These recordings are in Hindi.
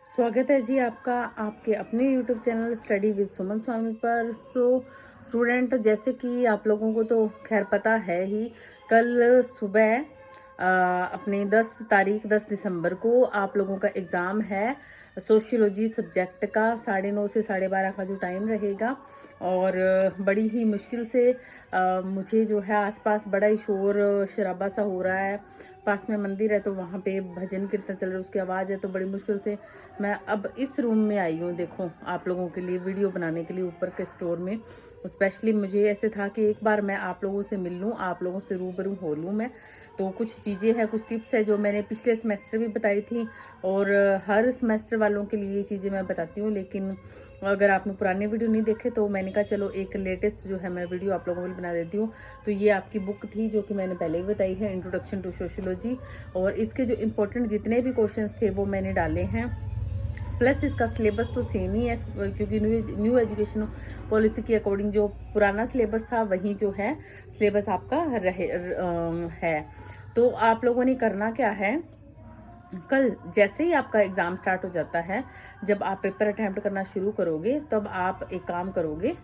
स्वागत है जी आपका आपके अपने YouTube चैनल स्टडी विद सुमन स्वामी पर। स्टूडेंट, जैसे कि आप लोगों को तो खैर पता है ही, कल सुबह अपने 10 दिसंबर को आप लोगों का एग्ज़ाम है सोशियोलॉजी सब्जेक्ट का। 9:30 से 12:30 का जो टाइम रहेगा। और बड़ी ही मुश्किल से मुझे जो है आसपास बड़ा ही शोर शराबा सा हो रहा है। पास में मंदिर है तो वहाँ पे भजन कीर्तन चल रहा है, उसकी आवाज़ है, तो बड़ी मुश्किल से मैं अब इस रूम में आई हूँ। देखो, आप लोगों के लिए वीडियो बनाने के लिए ऊपर के स्टोर में। स्पेशली मुझे ऐसे था कि एक बार मैं आप लोगों से मिल लूँ, आप लोगों से रूबरू हो लूँ मैं। तो कुछ चीज़ें हैं, कुछ टिप्स है जो मैंने पिछले सेमेस्टर भी बताई थी, और हर सेमेस्टर वालों के लिए ये चीज़ें मैं बताती हूँ। लेकिन अगर आपने पुराने वीडियो नहीं देखे तो मैंने कहा चलो एक लेटेस्ट जो है मैं वीडियो आप लोगों को बना देती हूँ। तो ये आपकी बुक थी जो कि मैंने पहले ही बताई है, इंट्रोडक्शन टू सोशियोलॉजी। और इसके जो इम्पोर्टेंट जितने भी क्वेश्चंस थे वो मैंने डाले हैं। प्लस इसका सिलेबस तो सेम ही है, क्योंकि न्यू एजुकेशन पॉलिसी के अकॉर्डिंग जो पुराना सिलेबस था वही जो है सिलेबस आपका है। तो आप लोगों ने करना क्या है, कल जैसे ही आपका एग्ज़ाम स्टार्ट हो जाता है, जब आप पेपर अटैम्प्ट करना शुरू करोगे तब आप एक काम करोगे।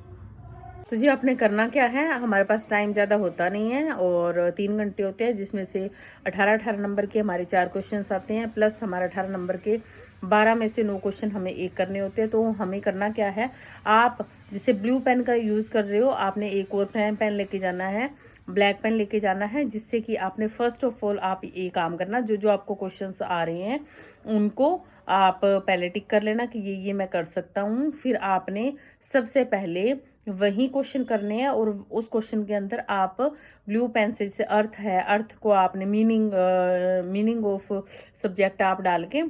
तो जी, आपने करना क्या है, हमारे पास टाइम ज़्यादा होता नहीं है और 3 घंटे होते हैं, जिसमें से 18-18 नंबर के हमारे 4 क्वेश्चंस आते हैं, प्लस हमारे 18 नंबर के 12 में से 9 क्वेश्चन हमें एक करने होते हैं। तो हमें करना क्या है, आप जैसे ब्लू पेन का यूज़ कर रहे हो, आपने एक और पेन लेके जाना है, ब्लैक पेन लेके जाना है, जिससे कि आपने फर्स्ट ऑफ ऑल आप ये काम करना, जो जो आपको क्वेश्चंस आ रहे हैं उनको आप पहले टिक कर लेना कि ये मैं कर सकता हूँ। फिर आपने सबसे पहले वही क्वेश्चन करने हैं, और उस क्वेश्चन के अंदर आप ब्लू पेन से, जैसे अर्थ है, अर्थ को आपने मीनिंग ऑफ सब्जेक्ट आप डाल के,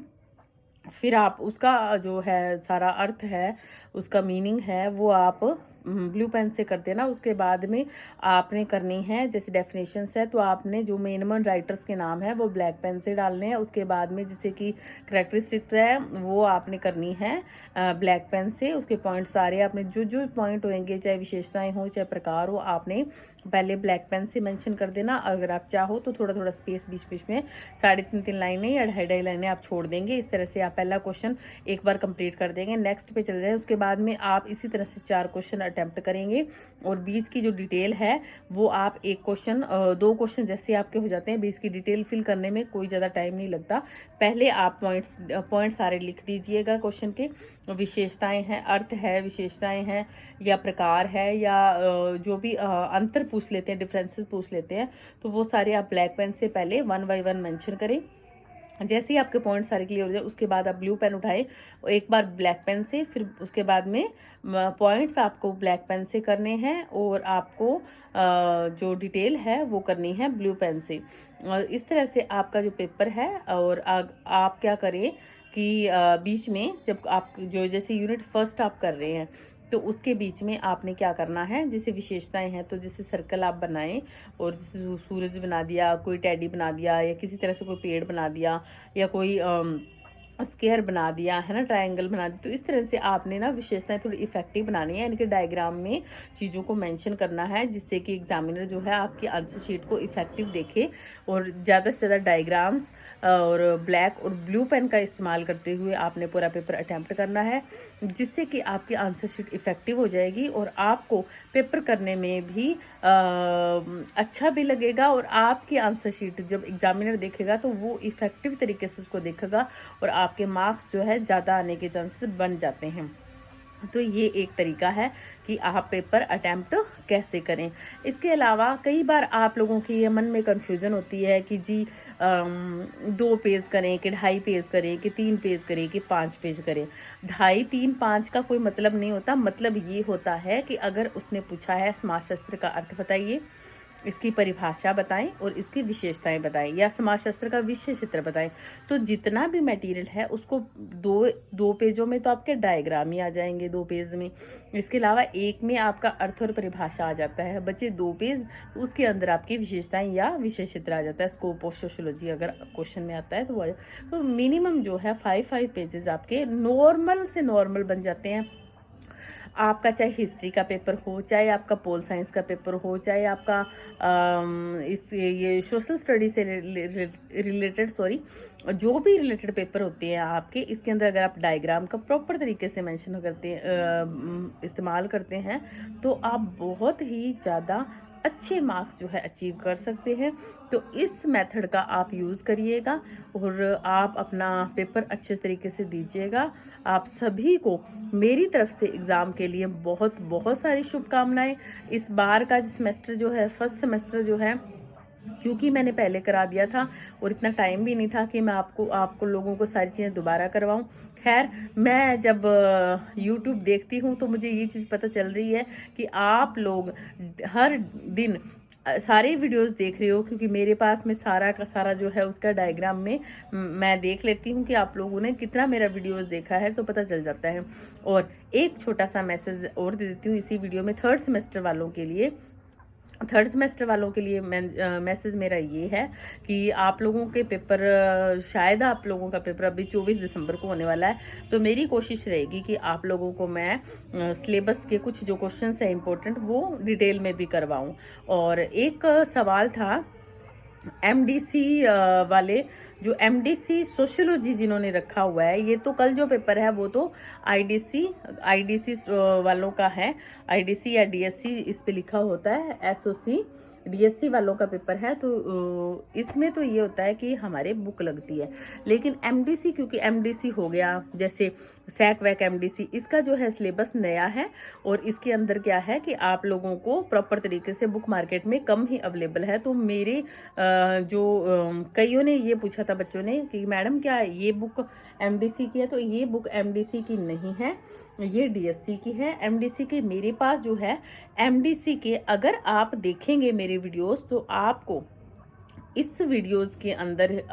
फिर आप उसका जो है सारा अर्थ है, उसका मीनिंग है, वो आप ब्लू पेन से कर देना। उसके बाद में आपने करनी है, जैसे डेफिनेशंस है तो आपने जो मेन राइटर्स के नाम है वो ब्लैक पेन से डालने हैं। उसके बाद में जैसे कि करेक्टरिस्टिक्स है वो आपने करनी है ब्लैक पेन से। उसके पॉइंट सारे आपने जो जो पॉइंट होंगे, चाहे विशेषताएं हो चाहे प्रकार हो, आपने पहले ब्लैक पेन से मेंशन कर देना। अगर आप चाहो तो थोड़ा थोड़ा स्पेस बीच बीच में 3.5 लाइनें या 2.5 लाइनें आप छोड़ देंगे। इस तरह से आप पहला क्वेश्चन एक बार कंप्लीट कर देंगे, नेक्स्ट पे चले जाए। उसके बाद में आप इसी तरह से 4 क्वेश्चन अटेम्प्ट करेंगे, और बीच की जो डिटेल है वो आप एक क्वेश्चन 2 क्वेश्चन जैसे आपके हो जाते हैं, बीच की डिटेल फिल करने में कोई ज़्यादा टाइम नहीं लगता। पहले आप पॉइंट सारे लिख दीजिएगा क्वेश्चन के। विशेषताएं हैं, अर्थ है, विशेषताएं हैं, या प्रकार है, या जो भी अंतर पूछ लेते हैं, डिफरेंसेस पूछ लेते हैं, तो वो सारे आप ब्लैक पेन से पहले 1 बाय 1 मेंशन करें। जैसे ही आपके पॉइंट सारे क्लियर हो जाए, उसके बाद आप ब्लू पेन उठाए एक बार ब्लैक पेन से, फिर उसके बाद में पॉइंट्स आपको ब्लैक पेन से करने हैं, और आपको जो डिटेल है वो करनी है ब्लू पेन से। और इस तरह से आपका जो पेपर है, और आप क्या करें कि बीच में जब आप जो जैसे यूनिट फर्स्ट आप कर रहे हैं, तो उसके बीच में आपने क्या करना है, जैसे विशेषताएं हैं तो जैसे सर्कल आप बनाएं, और जैसे सूरज बना दिया, कोई टेडी बना दिया, या किसी तरह से कोई पेड़ बना दिया, या कोई स्क्वायर बना दिया है ना, ट्रायंगल बना दिया। तो इस तरह से आपने ना विशेषताएं थोड़ी इफेक्टिव बनानी है, इनके डायग्राम में चीज़ों को मेंशन करना है, जिससे कि एग्जामिनर जो है आपकी आंसर शीट को इफेक्टिव देखे। और ज़्यादा से ज़्यादा डायग्राम्स और ब्लैक और ब्लू पेन का इस्तेमाल करते हुए आपने पूरा पेपर अटैम्प्ट करना है, जिससे कि आपकी आंसर शीट इफेक्टिव हो जाएगी, और आपको पेपर करने में भी अच्छा भी लगेगा। और आपकी आंसर शीट जब एग्जामिनर देखेगा तो वो इफेक्टिव तरीके से उसको देखेगा, और आपके मार्क्स जो है ज़्यादा आने के चांसेस बन जाते हैं। तो ये एक तरीका है कि आप पेपर अटैम्प्ट कैसे करें। इसके अलावा कई बार आप लोगों की ये मन में कन्फ्यूज़न होती है कि जी 2 पेज करें कि 2.5 पेज करें कि 3 पेज करें कि 5 पेज करें। 2.5, 3, 5 का कोई मतलब नहीं होता। मतलब ये होता है कि अगर उसने पूछा है समाजशास्त्र का अर्थ बताइए, इसकी परिभाषा बताएं और इसकी विशेषताएं बताएं, या समाजशास्त्र का विषय चित्र बताएं, तो जितना भी मटेरियल है उसको दो पेजों में तो आपके डायग्राम ही आ जाएंगे, 2 पेज में। इसके अलावा एक में आपका अर्थ और परिभाषा आ जाता है, बचे 2 पेज, तो उसके अंदर आपकी विशेषताएं या विषय चित्र आ जाता है। स्कोप ऑफ सोशियोलॉजी अगर क्वेश्चन में आता है तो वो तो मिनिमम जो है 5 पेजेस आपके नॉर्मल से नॉर्मल बन जाते हैं। आपका चाहे हिस्ट्री का पेपर हो, चाहे आपका पोल साइंस का पेपर हो, चाहे आपका ये सोशल स्टडी से रिलेटेड जो भी रिलेटेड पेपर होते हैं आपके, इसके अंदर अगर आप डायग्राम का प्रॉपर तरीके से मेंशन करते इस्तेमाल करते हैं तो आप बहुत ही ज़्यादा अच्छे मार्क्स जो है अचीव कर सकते हैं। तो इस मेथड का आप यूज़ करिएगा और आप अपना पेपर अच्छे तरीके से दीजिएगा। आप सभी को मेरी तरफ से एग्ज़ाम के लिए बहुत बहुत सारी शुभकामनाएं। इस बार का सेमेस्टर जो है, फर्स्ट सेमेस्टर जो है, क्योंकि मैंने पहले करा दिया था और इतना टाइम भी नहीं था कि मैं आपको लोगों को सारी चीज़ें दोबारा करवाऊं। खैर, मैं जब YouTube देखती हूं तो मुझे ये चीज़ पता चल रही है कि आप लोग हर दिन सारे वीडियोस देख रहे हो, क्योंकि मेरे पास में सारा का सारा जो है उसका डायग्राम में मैं देख लेती हूँ कि आप लोगों ने कितना मेरा वीडियोस देखा है, तो पता चल जाता है। और एक छोटा सा मैसेज और दे देती हूँ इसी वीडियो में। थर्ड सेमेस्टर वालों के लिए मैसेज मेरा ये है कि आप लोगों के पेपर, शायद आप लोगों का पेपर अभी 24 दिसंबर को होने वाला है, तो मेरी कोशिश रहेगी कि आप लोगों को मैं सिलेबस के कुछ जो क्वेश्चंस हैं इंपॉर्टेंट वो डिटेल में भी करवाऊं। और एक सवाल था एमडीसी वाले, जो एमडीसी सोशियोलॉजी जिन्होंने रखा हुआ है, ये तो कल जो पेपर है वो तो आईडीसी वालों का है। आईडीसी या डीएससी इस पे लिखा होता है, एसओसी डीएससी वालों का पेपर है। तो इसमें तो ये होता है कि हमारे बुक लगती है, लेकिन एमडीसी, क्योंकि एमडीसी हो गया जैसे सैक वैक एमडीसी, इसका जो है सिलेबस नया है और इसके अंदर क्या है कि आप लोगों को प्रॉपर तरीके से बुक मार्केट में कम ही अवेलेबल है। तो मेरे कईयों ने ये पूछा था बच्चों ने कि मैडम क्या ये बुक एमडीसी की है, तो ये बुक एमडीसी की नहीं है, ये डीएससी की है। एमडीसी के मेरे पास जो है, एमडीसी के अगर आप देखेंगे मेरे वीडियोस तो आपको इस वीडियोस के अंदर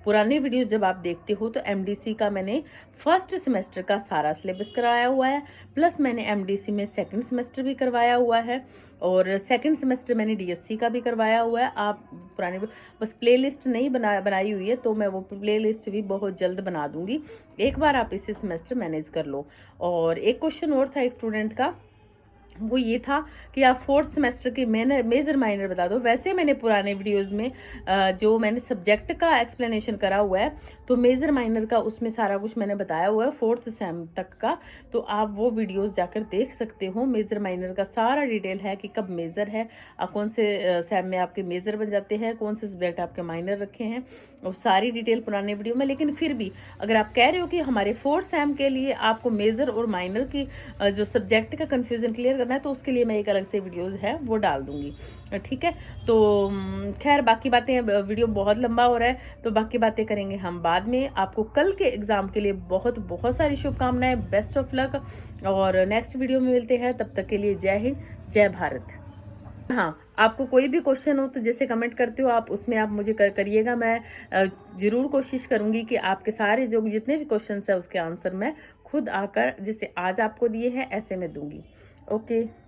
पुराने वीडियोस जब आप देखते हो तो एमडीसी का मैंने फर्स्ट सेमेस्टर का सारा सिलेबस कराया हुआ है, प्लस मैंने एमडीसी में सेकंड सेमेस्टर भी करवाया हुआ है और सेकंड सेमेस्टर मैंने डीएससी का भी करवाया हुआ है। आप पुराने बस प्लेलिस्ट नहीं बनाई हुई है, तो मैं वो प्लेलिस्ट भी बहुत जल्द बना दूंगी। एक बार आप इसे सेमेस्टर मैनेज कर लो। और एक क्वेश्चन और था एक स्टूडेंट का, वो ये था कि आप फोर्थ सेमेस्टर के मेजर माइनर बता दो। वैसे मैंने पुराने वीडियोस में जो मैंने सब्जेक्ट का एक्सप्लेनेशन करा हुआ है, तो मेजर माइनर का उसमें सारा कुछ मैंने बताया हुआ है फोर्थ सेम तक का, तो आप वो वीडियोस जाकर देख सकते हो। मेजर माइनर का सारा डिटेल है कि कब मेजर है, कौन से सेम में आपके मेजर बन जाते हैं, कौन से सब्जेक्ट आपके माइनर रखे हैं, और सारी डिटेल पुराने वीडियो में। लेकिन फिर भी अगर आप कह रहे हो कि हमारे फोर्थ सेम के लिए आपको मेजर और माइनर की जो सब्जेक्ट का कन्फ्यूजन क्लियर करना है, तो उसके लिए मैं एक अलग से वीडियोस है वो डाल दूंगी, ठीक है। तो खैर, बाकी बातें, वीडियो बहुत लंबा हो रहा है तो बाकी बातें करेंगे हम बाद में। आपको कल के एग्जाम के लिए बहुत बहुत सारी शुभकामनाएं, बेस्ट ऑफ लक, और नेक्स्ट वीडियो में मिलते हैं। तब तक के लिए जय हिंद, जय भारत। हाँ, आपको कोई भी क्वेश्चन हो तो जैसे कमेंट करते हो आप उसमें आप मुझे करिएगा। मैं ज़रूर कोशिश करूँगी कि आपके सारे जो जितने भी क्वेश्चन है उसके आंसर मैं खुद आकर, जैसे आज आपको दिए हैं ऐसे मैं दूंगी। ओके।